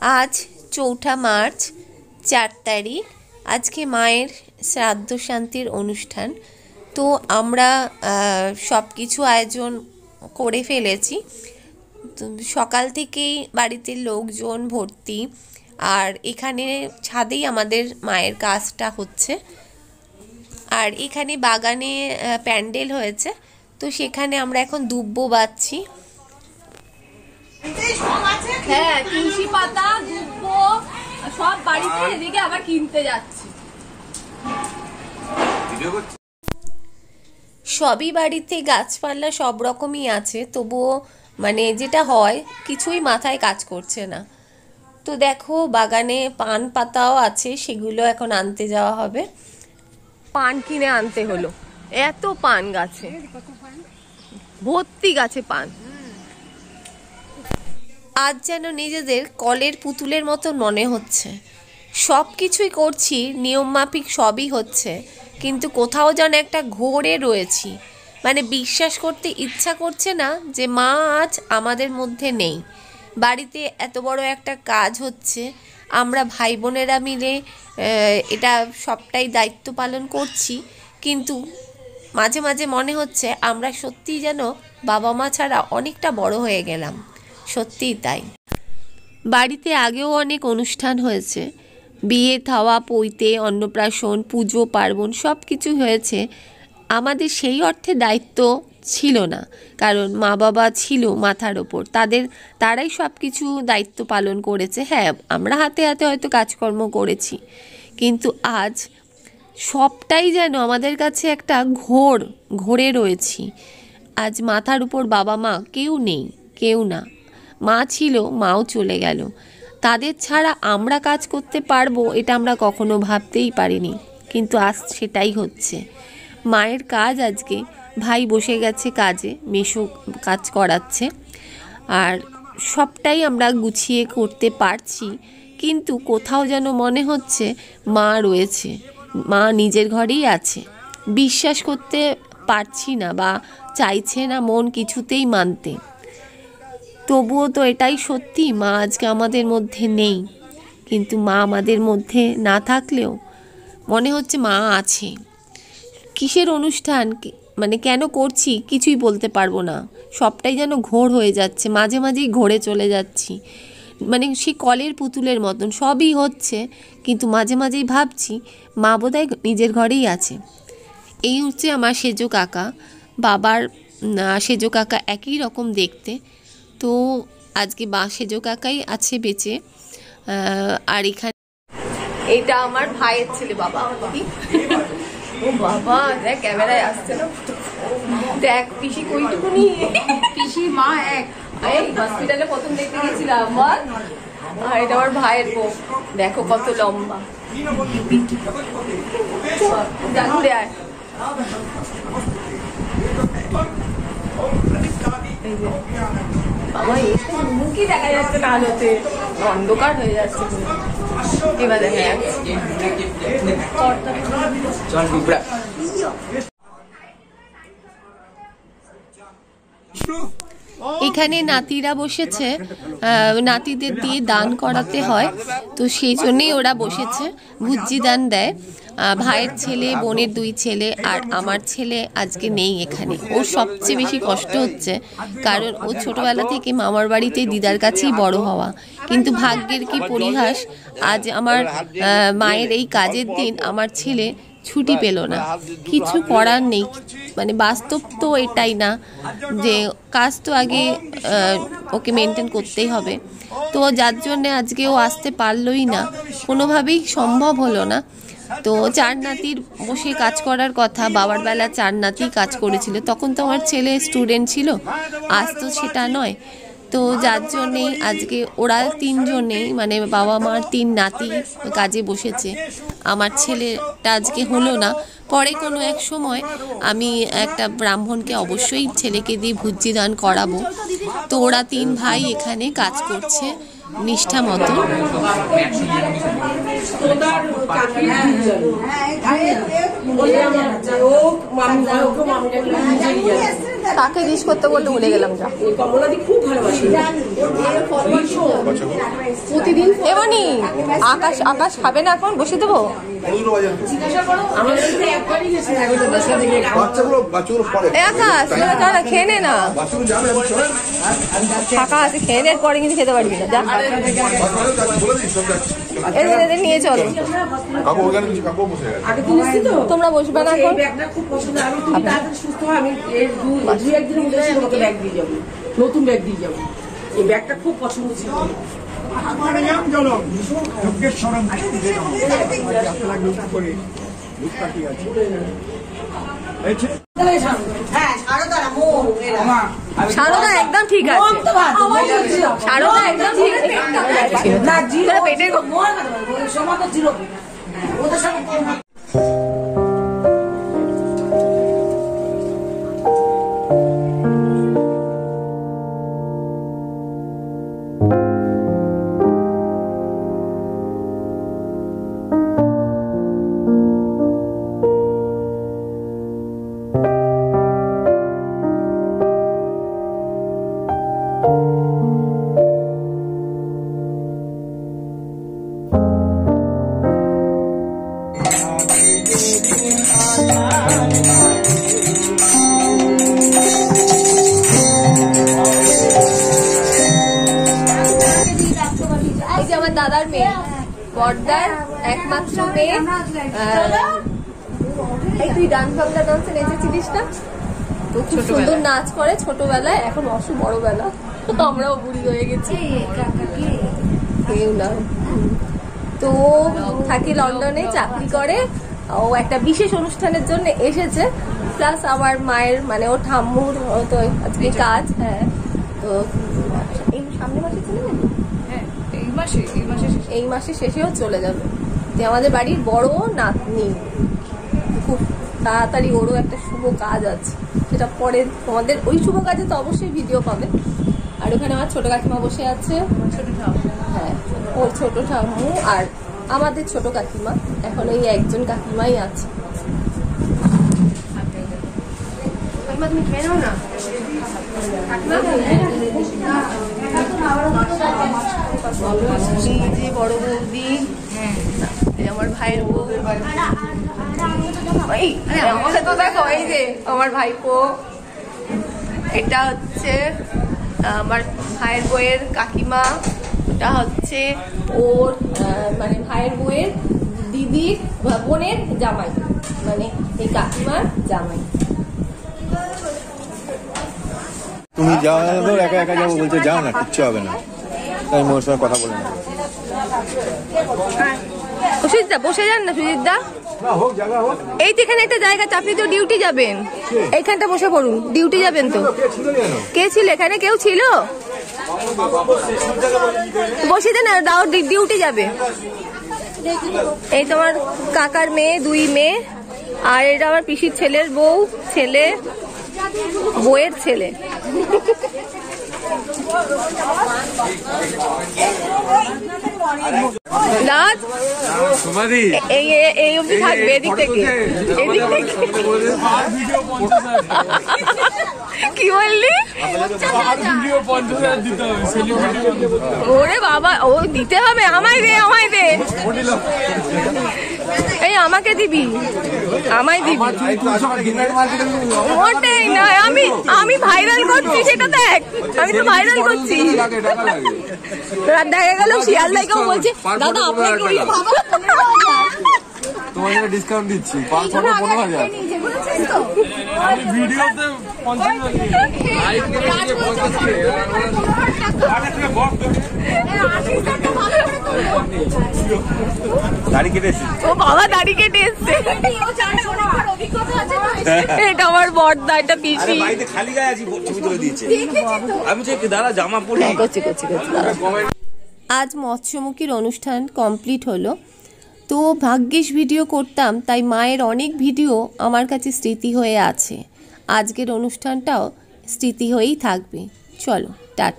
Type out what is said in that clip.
आज 4 मार्च 4 तारीख आज के मायेर श्राद्ध शांतिर अनुष्ठान। तो आमरा सबकिछु आयोजन करे फेलेছি। तो सकाल থেকেই বাড়িতে লোকজন ভর্তি আর এখানে ছাদেই আমাদের মায়ের কাজটা হচ্ছে। আর এখানে বাগানে প্যান্ডেল হয়েছে, তো সেখানে আমরা এখন দুব্বো বাঁধছি। হ্যাঁ, তুলসী পাতা দুব্বো সব বাড়িতে এদিকে আবার কিনতে যাচ্ছি। সবই বাড়িতে গাছপালা সব রকমই আছে, তবুও মানে যেটা হয় কিছুই মাথায় কাজ করছে না। তো দেখো বাগানে পান পাতাও আছে, সেগুলো এখন আনতে যাওয়া হবে। পান কিনে আনতে হলো, এত পান গাছে ভর্তি গাছে পান। আজ যেন নিজেদের কলের পুতুলের মতো মনে হচ্ছে। সব কিছুই করছি নিয়ম মাফিক, সবই হচ্ছে, কিন্তু কোথাও যেন একটা ঘোরে রয়েছি। মানে বিশ্বাস করতে ইচ্ছা করছে না যে মা আজ আমাদের মধ্যে নেই। বাড়িতে এত বড় একটা কাজ হচ্ছে, আমরা ভাই বোনেরা মিলে এটা সবটাই দায়িত্ব পালন করছি, কিন্তু মাঝে মাঝে মনে হচ্ছে আমরা সত্যিই যেন বাবা মা ছাড়া অনেকটা বড় হয়ে গেলাম। সত্যিই তাই। বাড়িতে আগেও অনেক অনুষ্ঠান হয়েছে, বিয়ে থাওয়া পৈতে অন্নপ্রাশন পুজো পার্বণ সব কিছু হয়েছে। আমাদের সেই অর্থে দায়িত্ব ছিল না, কারণ মা বাবা ছিল মাথার ওপর, তারাই সব কিছু দায়িত্ব পালন করেছে। হ্যাঁ, আমরা হাতে হাতে হয়তো কাজকর্ম করেছি, কিন্তু আজ সবটাই যেন আমাদের কাছে একটা ঘোরে রয়েছি। আজ মাথার উপর বাবা মা কেউ নেই, কেউ না। মা ছিল, মাও চলে গেল। তাদের ছাড়া আমরা কাজ করতে পারবো এটা আমরা কখনো ভাবতেই পারিনি, কিন্তু আজ সেটাই হচ্ছে। মায়ের কাজ আজকে ভাই বসে গেছে কাজে, মেসো কাজ করাচ্ছে, আর সবটাই আমরা গুছিয়ে করতে পারছি, কিন্তু কোথাও যেন মনে হচ্ছে মা রয়েছে, মা নিজের ঘরেই আছে। বিশ্বাস করতে পারছি না বা চাইছে না মন কিছুতেই মানতে। তবুও তো এটাই সত্যি, মা আজকে আমাদের মধ্যে নেই। কিন্তু মা আমাদের মধ্যে না থাকলেও মনে হচ্ছে মা আছে। কিসের অনুষ্ঠান মানে কেন করছি কিছুই বলতে পারবো না। সবটাই যেন ঘোর হয়ে যাচ্ছে, মাঝে মাঝেই ঘোরে চলে যাচ্ছি। মানে সেই কলের পুতুলের মতন সবই হচ্ছে, কিন্তু মাঝে মাঝেই ভাবছি মা বোধহয় নিজের ঘরেই আছে। এই হচ্ছে আমার সেজো কাকা, বাবার সেজো কাকা একই রকম দেখতে। তো আজকে সেজো কাকাই আছে বেঁচে। আর এখানে এটা আমার ভাইয়ের ছেলে, বাবা ও বাবা দেখ ক্যামেরায় আসছে না, দেখ পিসি কইটুকুনি, পিসি মা এক। এই হসপিটালে প্রথম দেখতে গেছিলাম আমার, আর এটা আমার ভাইয়ের বউ, দেখো কত লম্বা। যা ঘুরে আয়। বাবা এসে মুখই দেখা যাচ্ছে না, আলোতে অন্ধকার হয়ে যাচ্ছে, এবার দেখা যাচ্ছে। এখানে নাতিরা বসেছে, নাতিদের দিয়ে দান করাতে হয়, তো সেই জন্যেই ওরা বসেছে। ভুজ্জি দান দেয়। ভাইয়ের ছেলে, বোনের 2 ছেলে, আর আমার ছেলে আজকে নেই এখানে। ওর সবচেয়ে বেশি কষ্ট হচ্ছে, কারণ ও ছোটবেলা থেকে মামার বাড়িতে দিদার কাছেই বড় হওয়া। কিন্তু ভাগ্যের কি পরিহাস, আজ আমার মায়ের এই কাজের দিন আমার ছেলে ছুটি পেল না। কিছু করার নেই, মানে বাস্তব তো এটাই না, যে কাজ তো আগে ওকে মেনটেন করতেই হবে। তো যার জন্যে আজকে ও আসতে পারলই না, কোনোভাবেই সম্ভব হলো না। তো 4 নাতির বসে কাজ করার কথা, বাবার বেলা 4 নাতি কাজ করেছিল, তখন তো আমার ছেলে স্টুডেন্ট ছিল, আজ তো সেটা নয়। তো যার জন্যেই আজকে ওরা 3 জনেই, মানে বাবা মার 3 নাতি কাজে বসেছে। আমার ছেলেটা আজকে হলো না, পরে কোনো এক সময় আমি একটা ব্রাহ্মণকে অবশ্যই ছেলেকে দিয়ে ভুজ্জি দান করাবো। তো ওরা 3 ভাই এখানে কাজ করছে নিষ্ঠা মতো। তাকে জিজ্ঞেস করতে বললে ভুলে গেলাম। যা কমলাদি খুব ভালোবাসি প্রতিদিন এমনি আকাশ আকাশ খাবে না, এখন বসে দেবো। আকাশ খেয়ে নে না, ফাঁকা আছে, খেয়ে নে, পরে কিন্তু খেতে পারবি না। যা এদের নিয়ে চলো, তোমরা বসবে না এখন। খুব পছন্দ, আমি তুমি তাড়াতাড়ি সুস্থ হয়, আমি দু একদিনের মধ্যে তোমাকে ব্যাগ দিয়ে যাবো, নতুন ব্যাগ দিয়ে যাবো। এই ব্যাগটা খুব পছন্দ ছিল। সারদা একদম ঠিক আছে, সারদা একদম ঠিক আছে, পেটের দাদার মেয়ে, বড়দার একমাত্র মেয়ে। এই তুই ডান্স বাংলা ডান্সে নেচেছিলিস না? তো খুব সুন্দর নাচ করে ছোটবেলায়, এখন বড়বেলা আমরাও বুড়ি হয়ে গেছি। কেউ না, তো থাকি লন্ডনে, চাকরি করে। ও একটা বিশেষ অনুষ্ঠানের জন্য এসেছে, প্লাস আমার মায়ের মানে ওর ঠাম্মুর তো আজকে কাজ। হ্যাঁ, তো এই সামনে মাসে চলে যাবে, এই মাসে শেষেও চলে যাবে। যে আমাদের বাড়ির বড় নাতনি, খুব তাড়াতাড়ি ওরও একটা শুভ কাজ আছে, সেটা পরে তোমাদের ওই শুভ কাজে তো অবশ্যই ভিডিও পাবে। আর ওখানে আমার ছোট কাকিমা বসে আছে, হ্যাঁ ওর ছোট ঠাম্মু আর আমাদের ছোট কাকিমা, এখন ওই একজন কাকিমাই আছে। তুমি খেয়ে নাও না, যে বড় বৌদি, আমার ভাইয়ের বউ, আমাকে তো দেখো, এই যে আমার ভাইপো, এটা হচ্ছে আমার ভাইয়ের বউয়ের কাকিমা, এটা হচ্ছে ওর মানে ভাইয়ের বউয়ের দিদির বোনের জামাই, মানে এই কাকিমার জামাই। তুমি যাও, একা একা যাবো বলছে, যাও না, কিচ্ছু হবে না। তাই মোর সঙ্গে কথা বলে না। সুজিতদা বসে যান না, সুজিতদা এই তো এখানে একটা জায়গা, আপনি তো ডিউটি যাবেন, এইখানটা বসে পড়ুন, ডিউটি যাবেন তো। কে ছিল এখানে? কেউ ছিল? বসে দেন, ডিউটি যাবে। এই তোমার কাকার মেয়ে, 2 মেয়ে, আর এটা আমার পিসির ছেলের বউ, ছেলে, বউয়ের ছেলে। এই অবধি থাকবে, এদিক থেকে কি বললি? ওরে বাবা, ও দিতে হবে, আমায় দে, আমায় দে, এই আমাকে দিবি, আমায় দিবি। ওটাই না, আমি ভাইরাল করছি, সেটা দেখ, আমি তো ভাইরাল করছি। দেখা গেল শিয়ালদাকেও বলছে, দাদা আপনাকে তোমার জন্য ডিসকাউন্ট দিচ্ছি, 15,000। ভিডিওতে দাড়ি কেটে এসেছে। ও বাবা, দাড়ি কেটে এসছে। এটা আমার বড়দা, এটা পিসি। খালি গায়ে আছি, ছবি তুলে দিয়েছে। আমি দাদা জামা পরি। আজ মৎস্যমুখীর অনুষ্ঠান কমপ্লিট হলো। তো ভাগ্যিস ভিডিও করতাম, তাই মায়ের অনেক ভিডিও আমার কাছে স্মৃতি হয়ে আছে। আজকের অনুষ্ঠানটাও স্মৃতি হয়েই থাকবে। চলো টাটা।